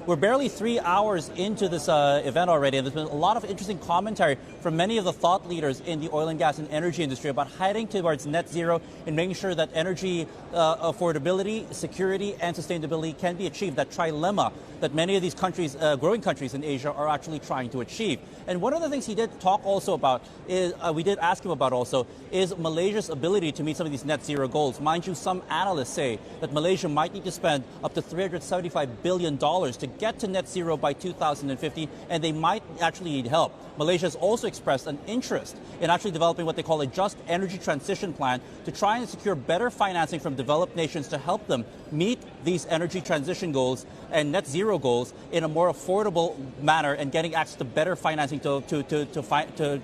We're barely 3 hours into this event already, and there's been a lot of interesting commentary from many of the thought leaders in the oil and gas and energy industry about heading towards net zero and making sure that energy affordability, security, and sustainability can be achieved. That trilemma that many of these countries, growing countries in Asia, are actually trying to achieve. And one of the things he did talk also about is, we did ask him about also, is Malaysia's ability to meet some of these net zero goals. Mind you, some analysts say that Malaysia might need to spend up to $375 billion to get to net zero by 2050, and they might actually need help. Malaysia has also expressed an interest in actually developing what they call a just energy transition plan to try and secure better financing from developed nations to help them meet these energy transition goals and net zero goals in a more affordable manner and getting access to better financing to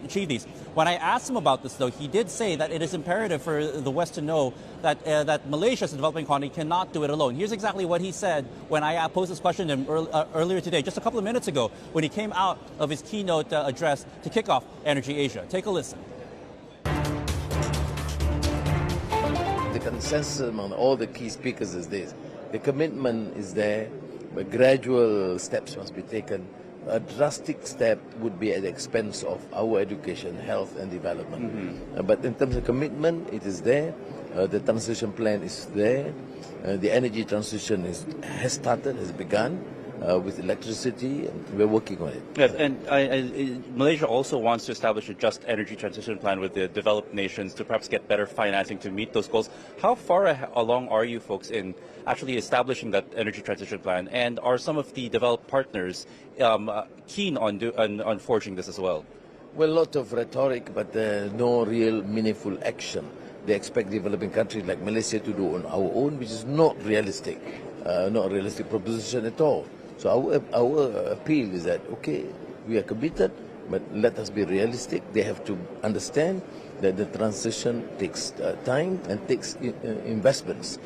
achieve these. When I asked him about this, though, he did say that it is imperative for the West to know that that Malaysia, as a developing economy, cannot do it alone. Here's exactly what he said when I posed this question to him earlier today, just a couple of minutes ago, when he came out of his keynote address to kick off Energy Asia. Take a listen. The consensus among all the key speakers is this. The commitment is there, but gradual steps must be taken. A drastic step would be at the expense of our education, health and development. But in terms of commitment, it is there. The transition plan is there. The energy transition has started, has begun. With electricity, and we're working on it. Yes, and Malaysia also wants to establish a just energy transition plan with the developed nations to perhaps get better financing to meet those goals. How far along are you folks in actually establishing that energy transition plan, and are some of the developed partners keen on forging this as well? Well, a lot of rhetoric, but no real meaningful action. They expect developing countries like Malaysia to do on our own, which is not realistic, not a realistic proposition at all. So our appeal is that, okay, we are committed, but let us be realistic. They have to understand that the transition takes time and takes investments.